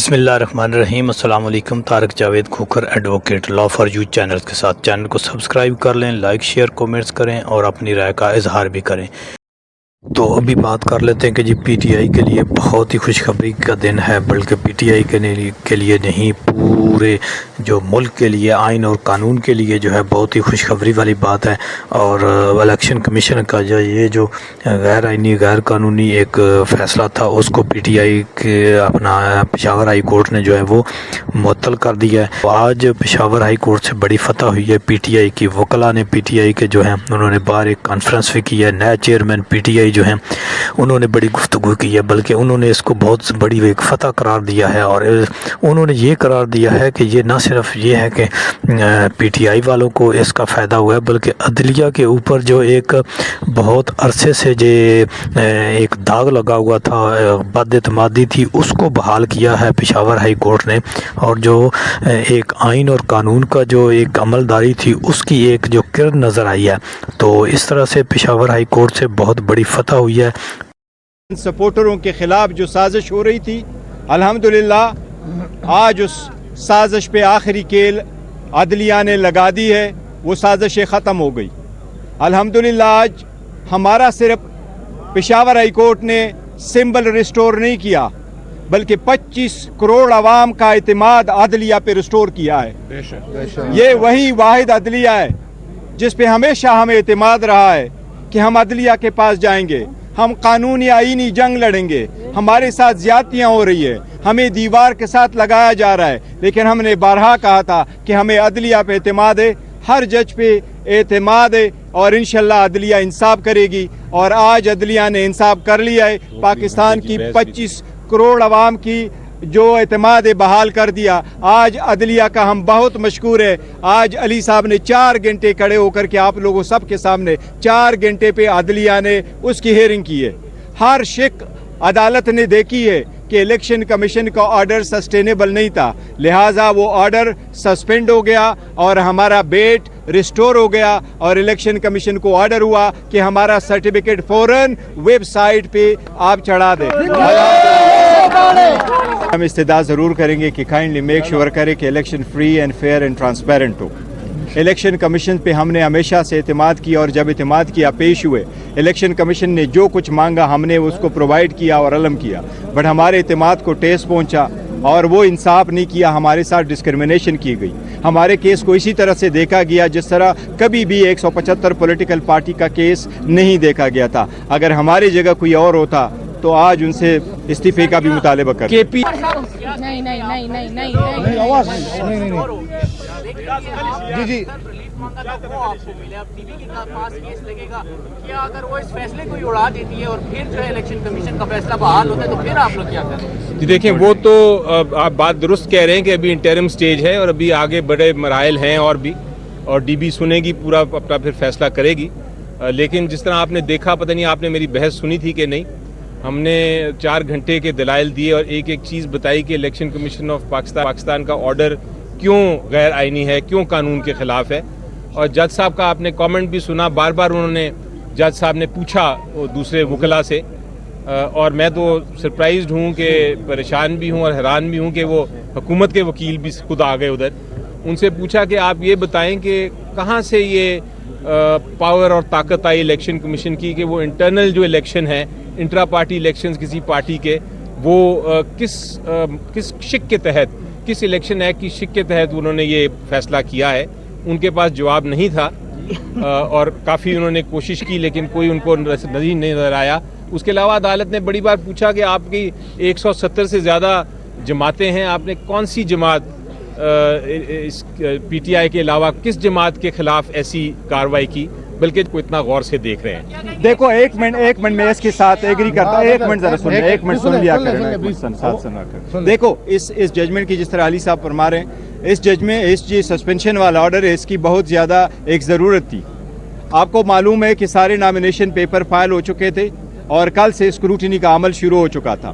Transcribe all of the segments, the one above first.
بسم اللہ الرحمن الرحیم۔ السلام علیکم۔ Tariq Javed Khokhar advocate law for you channel کے ساتھ چینل کو سبسکرائب کر لیں، لائک شیئر کومنٹس کریں اور اپنی رائے کا اظہار بھی کریں۔ تو ابھی بات کر لیتے ہیں کہ جی پی ٹی آئی کے لیے بہت ہی خوشخبری کا دن ہے، بلکہ پی ٹی آئی کے لیے نہیں، پورے جو ملک کے لیے، آئین اور قانون کے لیے جو ہے بہت ہی خوشخبری والی بات ہے۔ اور الیکشن کمیشن کا جو غیر آئینی غیر قانونی ایک فیصلہ تھا، اس کو پی ٹی آئی کے اپنا پشاور ہائی کورٹ نے جو ہے وہ معطل کر دیا ہے۔ آج پشاور ہائی کورٹ سے بڑی فتح ہوئی ہے پی ٹی آئی کی۔ وکلاء نے پی ٹی آئی کے جو ہیں انہوں نے باہر ایک کانفرنس بھی کی ہے، نئے چیئرمین پی ٹی آئی جو ہیں انہوں نے بڑی گفتگو کی ہے، بلکہ انہوں نے اس کو بہت بڑی ایک فتح قرار دیا ہے۔ اور انہوں نے یہ قرار دیا ہے کہ یہ نہ صرف یہ ہے کہ پی ٹی آئی والوں کو اس کا فائدہ ہوا ہے، بلکہ عدلیہ کے اوپر جو ایک بہت عرصے سے جو ایک داغ لگا ہوا تھا، بد اعتمادی تھی، اس کو بحال کیا ہے پشاور ہائی کورٹ نے۔ اور جو ایک آئین اور قانون کا جو ایک عملداری تھی، اس کی ایک جو کرن نظر آئی ہے، تو اس طرح سے پشاور ہائی کورٹ سے بہت بڑی فتح ہوئی ہے۔ سپورٹروں کے خلاف جو سازش ہو رہی تھی، الحمدللہ آج اس سازش پہ آخری کیل عدلیہ نے لگا دی ہے، وہ سازشیں ختم ہو گئی۔ الحمدللہ آج ہمارا صرف پشاور ہائی کورٹ نے سمبل ریسٹور نہیں کیا، بلکہ 25 کروڑ عوام کا اعتماد عدلیہ پہ ریسٹور کیا ہے۔ یہ وہی واحد عدلیہ ہے جس پہ ہمیشہ ہمیں اعتماد رہا ہے کہ ہم عدلیہ کے پاس جائیں گے، ہم قانونی آئینی جنگ لڑیں گے، ہمارے ساتھ زیادتیاں ہو رہی ہے، ہمیں دیوار کے ساتھ لگایا جا رہا ہے، لیکن ہم نے بارہا کہا تھا کہ ہمیں عدلیہ پہ اعتماد ہے، ہر جج پہ اعتماد ہے، اور انشاءاللہ عدلیہ انصاف کرے گی۔ اور آج عدلیہ نے انصاف کر لیا ہے، پاکستان کی 25 کروڑ عوام کی جو اعتماد بحال کر دیا۔ آج عدلیہ کا ہم بہت مشکور ہے۔ آج علی صاحب نے 4 گھنٹے کھڑے ہو کر کے آپ لوگوں سب کے سامنے 4 گھنٹے پہ عدلیہ نے اس کی ہیئرنگ کی ہے۔ ہر شک عدالت نے دیکھی ہے کہ الیکشن کمیشن کا آرڈر سسٹینیبل نہیں تھا، لہٰذا وہ آرڈر سسپینڈ ہو گیا اور ہمارا بیٹ ریسٹور ہو گیا، اور الیکشن کمیشن کو آرڈر ہوا کہ ہمارا سرٹیفکیٹ فوراً ویب سائٹ پہ آپ چڑھا دیں۔ ہم استدعا ضرور کریں گے کہ کائنڈلی میک شور کرے کہ election free and fair and transparent ہو۔ الیکشن کمیشن پہ ہم نے ہمیشہ سے اعتماد کیا، اور جب اعتماد کیا پیش ہوئے، الیکشن کمیشن نے جو کچھ مانگا ہم نے اس کو پرووائڈ کیا اور علم کیا، بٹ ہمارے اعتماد کو ٹیس پہنچا اور وہ انصاف نہیں کیا، ہمارے ساتھ ڈسکرمنیشن کی گئی۔ ہمارے کیس کو اسی طرح سے دیکھا گیا جس طرح کبھی بھی 175 پولیٹیکل پارٹی کا کیس نہیں دیکھا گیا تھا۔ اگر ہماری جگہ کوئی اور ہوتا تو آج ان سے استعفے کا بھی مطالبہ کرتے۔ جی اگر وہ اس فیصلے کو اڑا دیتی ہے اور پھر جو ہے الیکشن کمیشن کا فیصلہ بحال ہوتا ہے تو پھر آپ لوگ کیا کریں؟ جی دیکھیں، وہ تو آپ بات درست کہہ رہے ہیں کہ ابھی انٹرم سٹیج ہے اور ابھی آگے بڑے مراحل ہیں، اور ڈی بی سنے گی، پورا اپنا پھر فیصلہ کرے گی۔ لیکن جس طرح آپ نے دیکھا، پتہ نہیں آپ نے میری بحث سنی تھی کہ نہیں، ہم نے 4 گھنٹے کے دلائل دیے اور ایک چیز بتائی کہ الیکشن کمیشن آف پاکستان کا آرڈر کیوں غیر آئینی ہے، کیوں قانون کے خلاف ہے۔ اور جج صاحب کا آپ نے کامنٹ بھی سنا، بار بار انہوں نے جج صاحب نے پوچھا وہ دوسرے وکلاء سے، اور میں تو سرپرائزڈ ہوں کہ پریشان بھی ہوں اور حیران بھی ہوں کہ وہ حکومت کے وکیل بھی خود آ گئے ادھر۔ ان سے پوچھا کہ آپ یہ بتائیں کہ کہاں سے یہ پاور اور طاقت آئی الیکشن کمیشن کی کہ وہ انٹرنل جو الیکشن ہے، انٹرا پارٹی الیکشنز کسی پارٹی کے، وہ کس شک کے تحت، کس الیکشن ایکٹ کی شک کے تحت انہوں نے یہ فیصلہ کیا ہے۔ ان کے پاس جواب نہیں تھا، اور کافی انہوں نے کوشش کی لیکن کوئی ان کو نہیں نظر آیا۔ اس کے علاوہ عدالت نے بڑی بار پوچھا کہ آپ کی 170 سے زیادہ جماعتیں ہیں، آپ نے کون سی جماعت پی ٹی آئی کے علاوہ کس جماعت کے خلاف ایسی کارروائی کی، بلکہ کو اتنا غور سے دیکھ رہے ہیں۔ دیکھو ایک منٹ میں اس کے ساتھ ایگری کرتا ہوں، ایک منٹ ذرا سنیں، ایک منٹ سن لیا کریں۔ دیکھو اس ججمنٹ کی جس طرح علی صاحب فرما رہے ہیں، اس ججمنٹ اس جو سسپینشن والا آرڈر ہے، اس کی بہت زیادہ ایک ضرورت تھی۔ آپ کو معلوم ہے کہ سارے نامینیشن پیپر فائل ہو چکے تھے اور کل سے اسکروٹنی کا عمل شروع ہو چکا تھا۔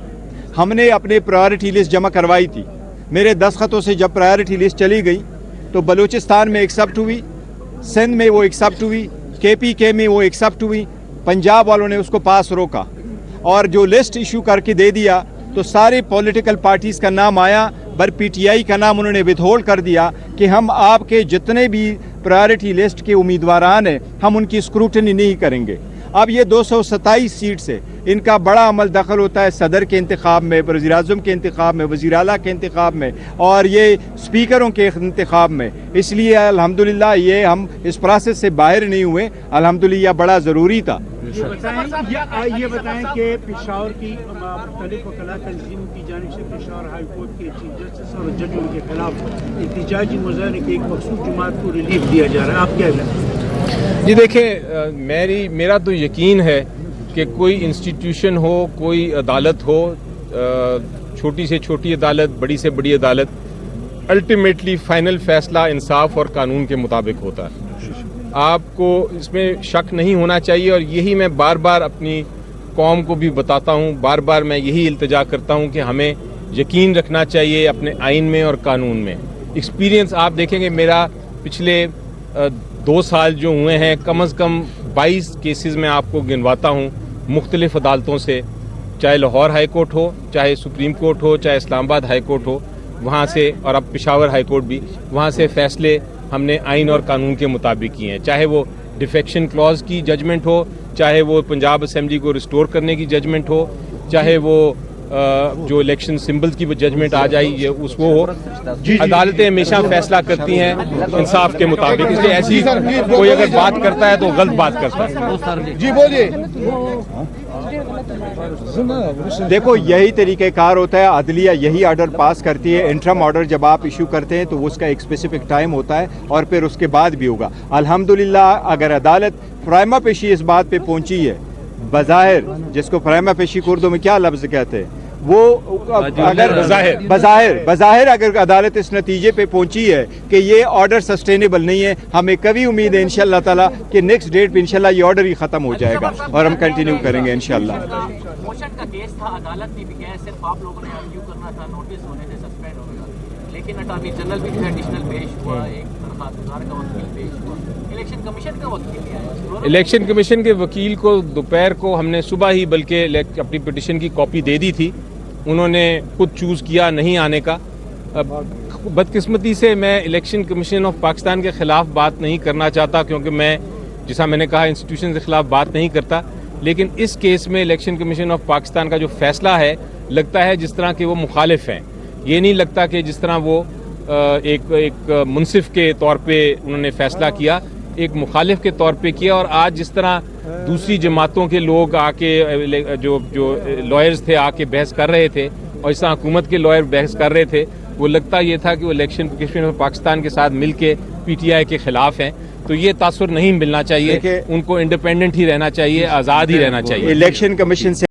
ہم نے اپنے پرائیورٹی لسٹ جمع کروائی تھی، میرے دستخطوں سے جب پرائیورٹی لسٹ چلی گئی تو بلوچستان میں ایکسیپٹ ہوئی، سندھ میں وہ ایکسیپٹ ہوئی، کے میں وہ ایکسیپٹ ہوئی، پنجاب والوں نے اس کو پاس روکا، اور جو لسٹ ایشو کر کے دے دیا تو سارے پولیٹیکل پارٹیز کا نام آیا، پر پی ٹی آئی کا نام انہوں نے ودہولڈ کر دیا کہ ہم آپ کے جتنے بھی پرائرٹی لسٹ کے امیدواران ہیں ہم ان کی اسکروٹنی نہیں کریں گے۔ اب یہ 227 سیٹ سے ان کا بڑا عمل دخل ہوتا ہے صدر کے انتخاب میں، وزیر اعظم کے انتخاب میں، وزیر اعلیٰ کے انتخاب میں، اور یہ اسپیکروں کے انتخاب میں۔ اس لیے الحمدللہ یہ ہم اس پروسیس سے باہر نہیں ہوئے، الحمدللہ یہ بڑا ضروری تھا۔ یہ بتائیں کہ پشاور کی مختلف وکلاء تنظیموں کی جانب سے پشاور ہائی کورٹ کے چیف جسٹس اور ججوں کے خلاف احتجاجی مظاہرے کی ایک مخصوص جماعت کو ریلیف دیا جا رہا ہے، آپ کیا کہتے ہیں؟ جی دیکھیں، میرا تو یقین ہے کہ کوئی انسٹیٹیوشن ہو، کوئی عدالت ہو، چھوٹی سے چھوٹی عدالت، بڑی سے بڑی عدالت، الٹیمیٹلی فائنل فیصلہ انصاف اور قانون کے مطابق ہوتا ہے۔ آپ کو اس میں شک نہیں ہونا چاہیے، اور یہی میں بار بار اپنی قوم کو بھی بتاتا ہوں، بار بار میں یہی التجا کرتا ہوں کہ ہمیں یقین رکھنا چاہیے اپنے آئین میں اور قانون میں۔ ایکسپیرینس آپ دیکھیں گے، میرا پچھلے 2 سال جو ہوئے ہیں، کم از کم 22 کیسز میں آپ کو گنواتا ہوں مختلف عدالتوں سے، چاہے لاہور ہائی کورٹ ہو، چاہے سپریم کورٹ ہو، چاہے اسلام آباد ہائی کورٹ ہو، وہاں سے، اور اب پشاور ہائی کورٹ بھی، وہاں سے فیصلے ہم نے آئین اور قانون کے مطابق کیے ہیں، چاہے وہ ڈیفیکشن کلوز کی ججمنٹ ہو، چاہے وہ پنجاب اسمبلی کو ریسٹور کرنے کی ججمنٹ ہو، چاہے وہ جو الیکشن سمبلز کی ججمنٹ آ جائے یہ اس وہ ہو۔ عدالتیں ہمیشہ فیصلہ کرتی ہیں انصاف کے مطابق، اس لیے ایسی کوئی اگر بات کرتا ہے تو غلط بات کرتا ہے۔ جی بولیے۔ دیکھو یہی طریقہ کار ہوتا ہے، عدلیہ یہی آرڈر پاس کرتی ہے، انٹرم آرڈر جب آپ ایشو کرتے ہیں تو اس کا ایک اسپیسیفک ٹائم ہوتا ہے اور پھر اس کے بعد بھی ہوگا۔ الحمدللہ اگر عدالت پرائما پیشی اس بات پہ پہنچی ہے، بظاہر جس کو پرائما پیشی کو اردو میں کیا لفظ کہتے ہیں، وہ اگر بظاہر اگر عدالت اس نتیجے پہ پہنچی ہے کہ یہ آرڈر سسٹینیبل نہیں ہے، ہمیں کبھی امید ہے انشاءاللہ تعالیٰ کہ نیکسٹ ڈیٹ پہ انشاءاللہ یہ آرڈر ہی ختم ہو جائے گا اور ہم کنٹینیو کریں گے انشاءاللہ۔ موشن کا کیس تھا، عدالت نے بھی کہا صرف آپ لوگوں نے ارگیو کرنا تھا، نوٹس ہونے سے سسپینڈ ہوگا، لیکن اٹارنی جنرل بھی جو ہے ایڈیشنل پیش ہوا، ایک درخواست گزار کا وکیل پیش ہوا، الیکشن کمیشن کا وکیل بھی آیا۔ الیکشن کمیشن کے وکیل کو دوپہر کو ہم نے صبح ہی بلکہ اپنی پٹیشن کی کاپی دے دی تھی، انہوں نے خود چوز کیا نہیں آنے کا۔ بدقسمتی سے میں الیکشن کمیشن آف پاکستان کے خلاف بات نہیں کرنا چاہتا، کیونکہ میں جیسا میں نے کہا انسٹیٹیوشن کے خلاف بات نہیں کرتا، لیکن اس کیس میں الیکشن کمیشن آف پاکستان کا جو فیصلہ ہے لگتا ہے جس طرح کہ وہ مخالف ہیں، یہ نہیں لگتا کہ جس طرح وہ ایک منصف کے طور پہ انہوں نے فیصلہ کیا، ایک مخالف کے طور پہ کیا۔ اور آج جس طرح دوسری جماعتوں کے لوگ آ کے جو لائرز تھے آ کے بحث کر رہے تھے، اور اس طرح حکومت کے لائر بحث کر رہے تھے، وہ لگتا یہ تھا کہ وہ الیکشن کمیشن آف پاکستان کے ساتھ مل کے پی ٹی آئی کے خلاف ہیں، تو یہ تاثر نہیں ملنا چاہیے، ان کو انڈیپینڈنٹ ہی رہنا چاہیے، آزاد ہی رہنا چاہیے۔ الیکشن کمیشن سے